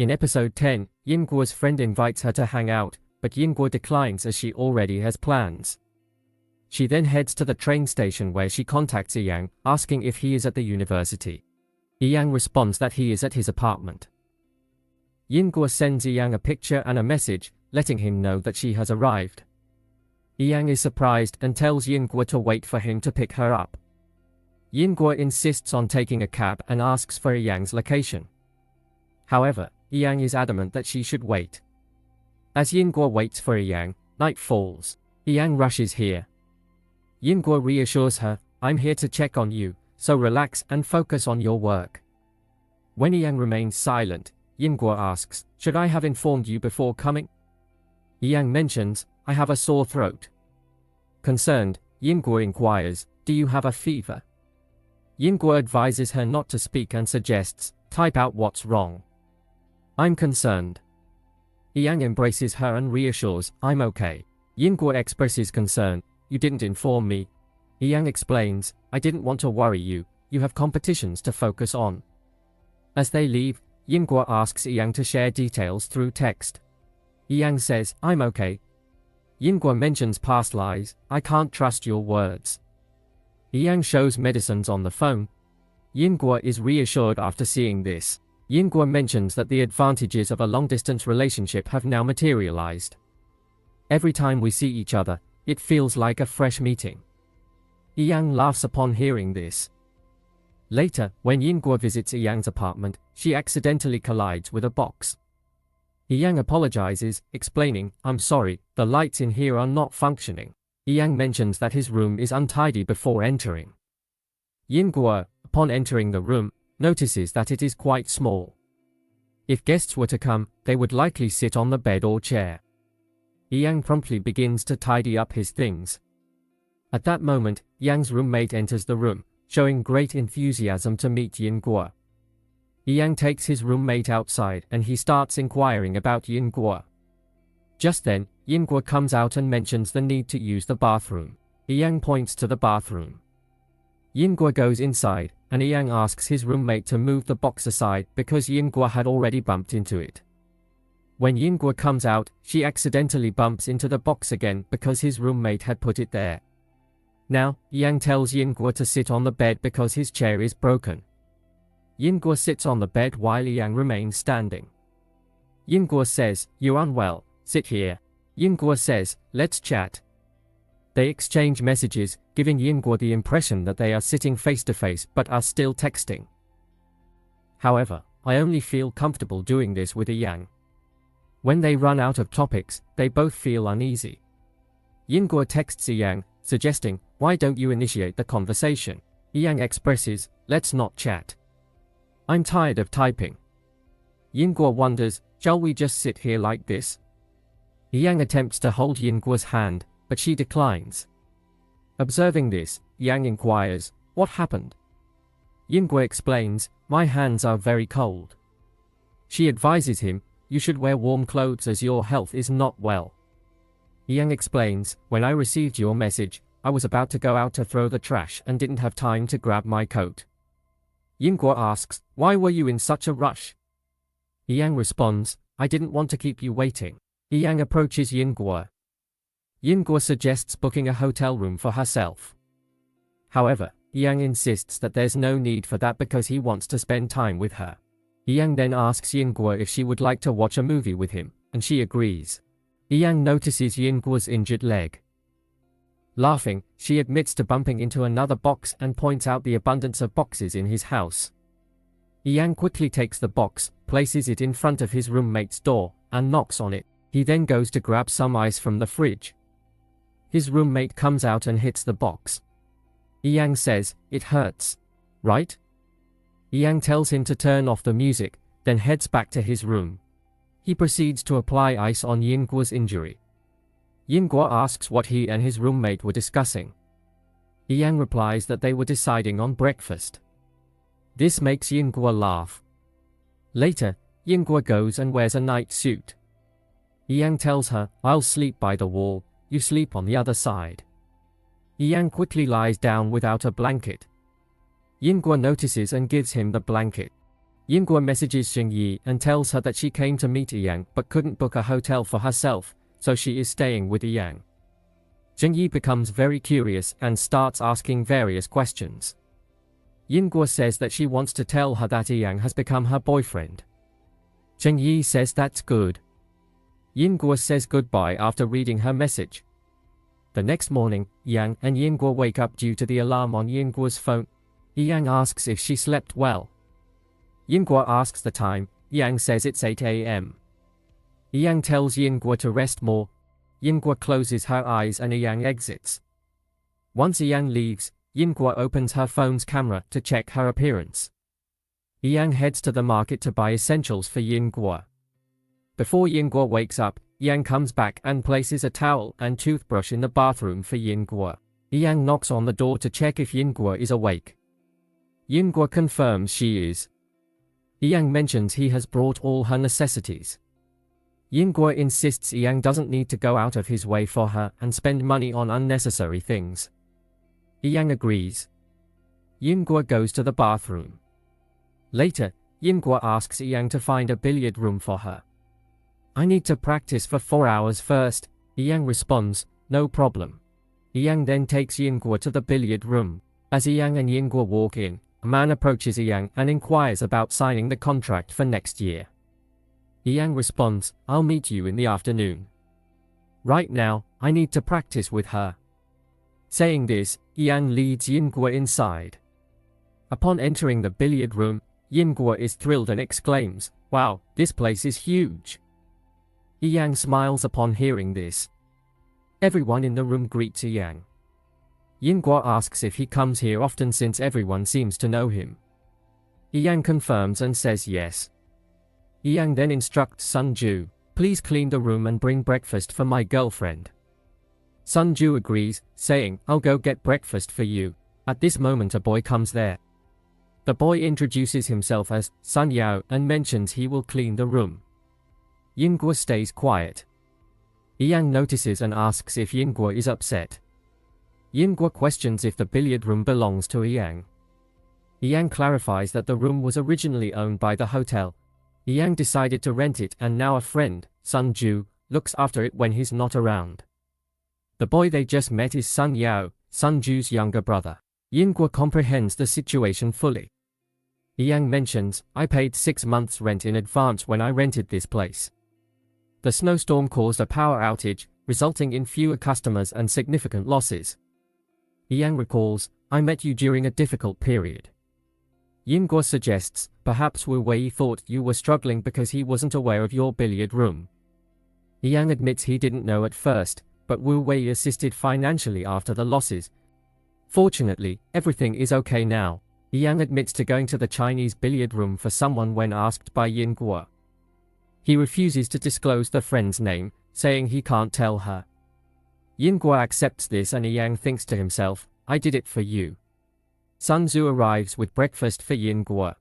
In episode 10, Yinguo's friend invites her to hang out, but Yinguo declines as she already has plans. She then heads to the train station where she contacts Yang, asking if he is at the university. Yang responds that he is at his apartment. Yinguo sends Yang a picture and a message, letting him know that she has arrived. Yang is surprised and tells Yinguo to wait for him to pick her up. Yinguo insists on taking a cab and asks for Yang's location. However, Yang is adamant that she should wait. As Yinguo waits for Yang, night falls. Yang rushes here. Yinguo reassures her, "I'm here to check on you, so relax and focus on your work." When Yang remains silent, Yinguo asks, "Should I have informed you before coming?" Yang mentions, "I have a sore throat." Concerned, Yinguo inquires, "Do you have a fever?" Yinguo advises her not to speak and suggests, "Type out what's wrong." "I'm concerned." Yang embraces her and reassures, "I'm okay." Yinguo expresses concern, "You didn't inform me." Yang explains, "I didn't want to worry you, you have competitions to focus on." As they leave, Yinguo asks Yang to share details through text. Yang says, "I'm okay." Yinguo mentions past lies, "I can't trust your words." Yang shows medicines on the phone. Yinguo is reassured after seeing this. Yinguo mentions that the advantages of a long-distance relationship have now materialized. "Every time we see each other, it feels like a fresh meeting." Yang laughs upon hearing this. Later, when Yinguo visits Yang's apartment, she accidentally collides with a box. Yang apologizes, explaining, "I'm sorry, the lights in here are not functioning." Yang mentions that his room is untidy before entering. Yinguo, upon entering the room, notices that it is quite small. If guests were to come, they would likely sit on the bed or chair. Yang promptly begins to tidy up his things. At that moment, Yang's roommate enters the room, showing great enthusiasm to meet Yinguo. Yang takes his roommate outside and he starts inquiring about Yinguo. Just then, Yinguo comes out and mentions the need to use the bathroom. Yang points to the bathroom. Yinguo goes inside, and Yang asks his roommate to move the box aside because Yinguo had already bumped into it. When Yinguo comes out, she accidentally bumps into the box again because his roommate had put it there. Now, Yang tells Yinguo to sit on the bed because his chair is broken. Yinguo sits on the bed while Yang remains standing. Yinguo says, "You're unwell, sit here." Yinguo says, "Let's chat." They exchange messages, giving Yinguo the impression that they are sitting face to face but are still texting. However, I only feel comfortable doing this with Yang. When they run out of topics, they both feel uneasy. Yinguo texts Yang, suggesting, "Why don't you initiate the conversation?" Yang expresses, "Let's not chat. I'm tired of typing." Yinguo wonders, "Shall we just sit here like this?" Yang attempts to hold Yinguo's hand, but she declines. Observing this, Yang inquires, "What happened?" Yinguo explains, "My hands are very cold." She advises him, "You should wear warm clothes as your health is not well." Yang explains, "When I received your message, I was about to go out to throw the trash and didn't have time to grab my coat." Yinguo asks, "Why were you in such a rush?" Yang responds, "I didn't want to keep you waiting." Yang approaches Yinguo. Yinguo suggests booking a hotel room for herself. However, Yang insists that there's no need for that because he wants to spend time with her. Yang then asks Yinguo if she would like to watch a movie with him, and she agrees. Yang notices Yinguo's injured leg. Laughing, she admits to bumping into another box and points out the abundance of boxes in his house. Yang quickly takes the box, places it in front of his roommate's door, and knocks on it. He then goes to grab some ice from the fridge. His roommate comes out and hits the box. Yang says, "It hurts, right?" Yang tells him to turn off the music, then heads back to his room. He proceeds to apply ice on Yinguo's injury. Yinguo asks what he and his roommate were discussing. Yang replies that they were deciding on breakfast. This makes Yinguo laugh. Later, Yinguo goes and wears a night suit. Yang tells her, "I'll sleep by the wall, you sleep on the other side." Yang quickly lies down without a blanket. Yinguo notices and gives him the blanket. Yinguo messages Xingyi and tells her that she came to meet Yang but couldn't book a hotel for herself, so she is staying with Yang. Xingyi becomes very curious and starts asking various questions. Yinguo says that she wants to tell her that Yang has become her boyfriend. Xingyi says that's good. Yinguo says goodbye after reading her message. The next morning, Yang and Yinguo wake up due to the alarm on Yinguo's phone. Yang asks if she slept well. Yinguo asks the time. Yang says it's 8 a.m. Yang tells Yinguo to rest more. Yinguo closes her eyes and Yang exits. Once Yang leaves, Yinguo opens her phone's camera to check her appearance. Yang heads to the market to buy essentials for Yinguo. Before Yinguo wakes up, Yang comes back and places a towel and toothbrush in the bathroom for Yinguo. Yang knocks on the door to check if Yinguo is awake. Yinguo confirms she is. Yang mentions he has brought all her necessities. Yinguo insists Yang doesn't need to go out of his way for her and spend money on unnecessary things. Yang agrees. Yinguo goes to the bathroom. Later, Yinguo asks Yang to find a billiard room for her. I need to practice for 4 hours first, Yang responds, no problem. Yang then takes Yinguo to the billiard room. As Yang and Yinguo walk in, a man approaches Yang and inquires about signing the contract for next year. Yang responds, I'll meet you in the afternoon. Right now, I need to practice with her. Saying this, Yang leads Yinguo inside. Upon entering the billiard room, Yinguo is thrilled and exclaims, wow, this place is huge. Yang smiles upon hearing this. Everyone in the room greets Yang. Yinguo asks if he comes here often since everyone seems to know him. Yang confirms and says yes. Yang then instructs Sunju, please clean the room and bring breakfast for my girlfriend. Sunju agrees, saying, I'll go get breakfast for you. At this moment a boy comes there. The boy introduces himself as Sun Yao and mentions he will clean the room. Yinguo stays quiet. Yang notices and asks if Yinguo is upset. Yinguo questions if the billiard room belongs to Yang. Yang clarifies that the room was originally owned by the hotel. Yang decided to rent it and now a friend, Sunju, looks after it when he's not around. The boy they just met is Sun Yao, Sunju's younger brother. Yinguo comprehends the situation fully. Yang mentions, I paid 6 months rent in advance when I rented this place. The snowstorm caused a power outage, resulting in fewer customers and significant losses. Yang recalls, I met you during a difficult period. Yinguo suggests, perhaps Wu Wei thought you were struggling because he wasn't aware of your billiard room. Yang admits he didn't know at first, but Wu Wei assisted financially after the losses. Fortunately, everything is okay now. Yang admits to going to the Chinese billiard room for someone when asked by Yinguo. He refuses to disclose the friend's name, saying he can't tell her. Yinguo accepts this and Yang thinks to himself, I did it for you. Sun Tzu arrives with breakfast for Yinguo.